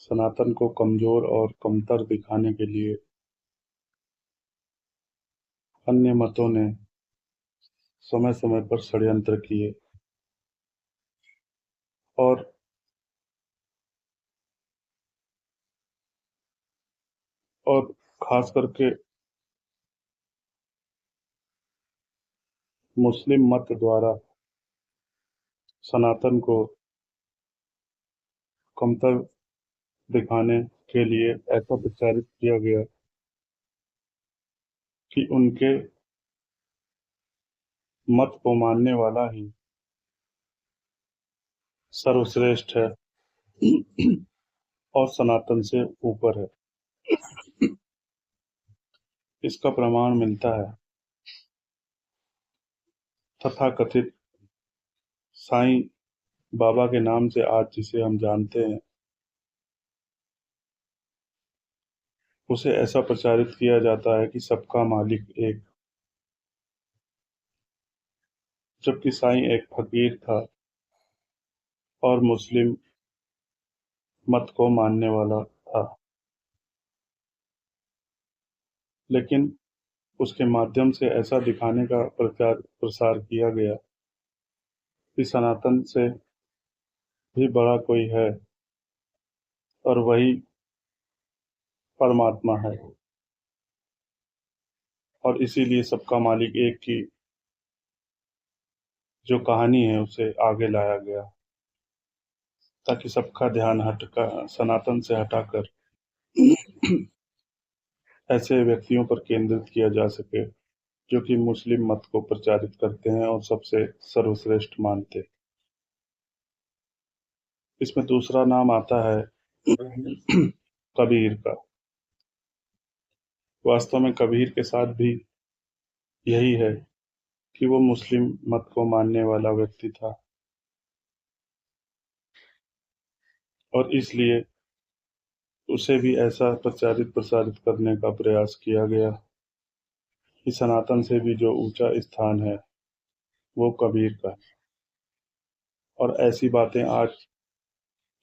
सनातन को कमजोर और कमतर दिखाने के लिए अन्य मतों ने समय समय पर षड्यंत्र किए और और खास करके मुस्लिम मत द्वारा सनातन को कमतर दिखाने के लिए ऐसा प्रचारित किया गया कि उनके मत को मानने वाला ही सर्वश्रेष्ठ है और सनातन से ऊपर है। इसका प्रमाण मिलता है तथाकथित साईं बाबा के नाम से आज जिसे हम जानते हैं, उसे ऐसा प्रचारित किया जाता है कि सबका मालिक एक, जबकि साईं एक फकीर था और मुस्लिम मत को मानने वाला था। लेकिन उसके माध्यम से ऐसा दिखाने का प्रचार प्रसार किया गया कि सनातन से भी बड़ा कोई है और वही परमात्मा है, और इसीलिए सबका मालिक एक की जो कहानी है उसे आगे लाया गया ताकि सबका ध्यान हटकर सनातन से हटाकर ऐसे व्यक्तियों पर केंद्रित किया जा सके जो कि मुस्लिम मत को प्रचारित करते हैं और सबसे सर्वश्रेष्ठ मानते। इसमें दूसरा नाम आता है कबीर का। वास्तव में कबीर के साथ भी यही है कि वो मुस्लिम मत को मानने वाला व्यक्ति था और इसलिए उसे भी ऐसा प्रचारित प्रसारित करने का प्रयास किया गया कि सनातन से भी जो ऊंचा स्थान है वो कबीर का है। और ऐसी बातें आज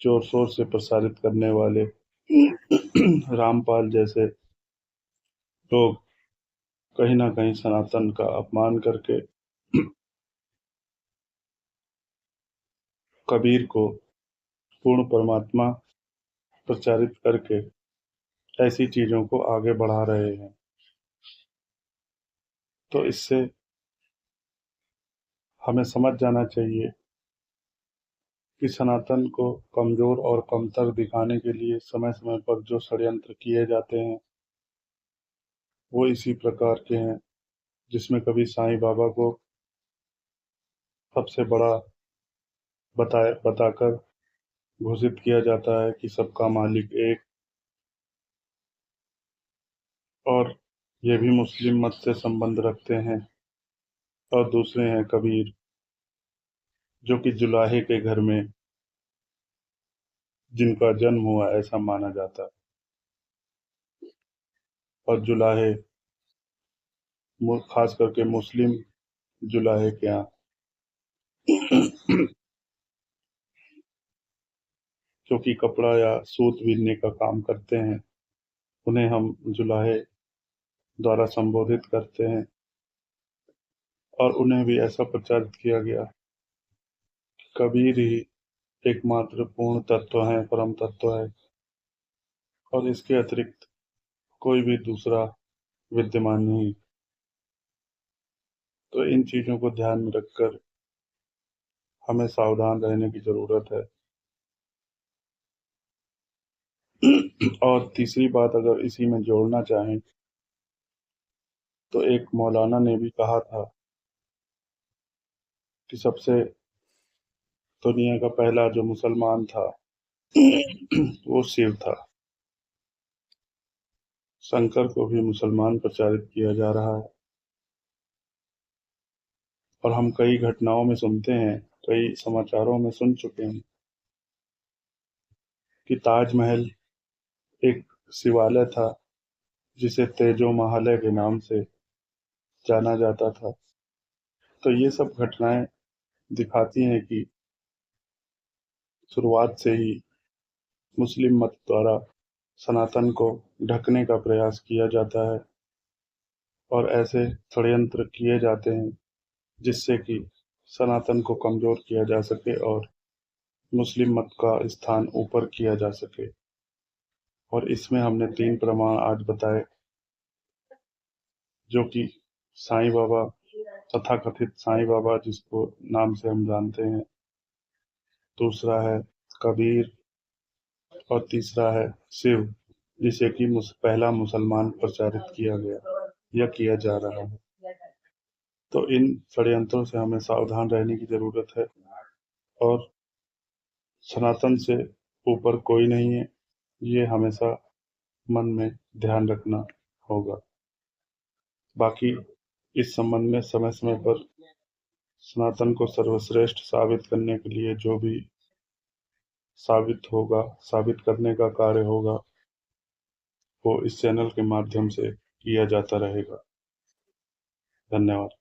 जोर शोर से प्रसारित करने वाले रामपाल जैसे लोग कहीं ना कहीं सनातन का अपमान करके कबीर को पूर्ण परमात्मा प्रचारित करके ऐसी चीजों को आगे बढ़ा रहे हैं। तो इससे हमें समझ जाना चाहिए कि सनातन को कमजोर और कमतर दिखाने के लिए समय समय पर जो षड्यंत्र किए जाते हैं वो इसी प्रकार के हैं, जिसमें कभी साईं बाबा को सबसे बड़ा बताकर घोषित किया जाता है कि सबका मालिक एक, और ये भी मुस्लिम मत से संबंध रखते हैं। और दूसरे हैं कबीर, जो कि जुलाहे के घर में जिनका जन्म हुआ ऐसा माना जाता है, और जुलाहे खास करके मुस्लिम जुलाहे के यहाँ जो कि कपड़ा या सूत बीनने का काम करते हैं, उन्हें हम जुलाहे द्वारा संबोधित करते हैं। और उन्हें भी ऐसा प्रचारित किया गया कि कबीर ही एकमात्र पूर्ण तत्व है, परम तत्व है, और इसके अतिरिक्त कोई भी दूसरा विद्यमान नहीं। तो इन चीजों को ध्यान में रखकर हमें सावधान रहने की जरूरत है। और तीसरी बात अगर इसी में जोड़ना चाहें तो एक मौलाना ने भी कहा था कि सबसे दुनिया का पहला जो मुसलमान था वो शिव था। शंकर को भी मुसलमान प्रचारित किया जा रहा है, और हम कई घटनाओं में सुनते हैं, कई समाचारों में सुन चुके हैं कि ताजमहल एक शिवालय था जिसे तेजो महालय के नाम से जाना जाता था। तो ये सब घटनाएं दिखाती हैं कि शुरुआत से ही मुस्लिम मत द्वारा सनातन को ढकने का प्रयास किया जाता है और ऐसे षड्यंत्र किए जाते हैं जिससे कि सनातन को कमज़ोर किया जा सके और मुस्लिम मत का स्थान ऊपर किया जा सके। और इसमें हमने 3 प्रमाण आज बताए, जो कि साईं बाबा, तथाकथित साईं बाबा जिसको नाम से हम जानते हैं, दूसरा है कबीर और तीसरा है शिव, जिसे कि पहला मुसलमान प्रचारित किया गया या किया जा रहा है। तो इन षड्यंत्रों से हमें सावधान रहने की ज़रूरत है और सनातन से ऊपर कोई नहीं है, ये हमेशा मन में ध्यान रखना होगा। बाकी इस संबंध में समय-समय पर सनातन को सर्वश्रेष्ठ साबित करने के लिए जो भी साबित करने का कार्य होगा, वो इस चैनल के माध्यम से किया जाता रहेगा। धन्यवाद।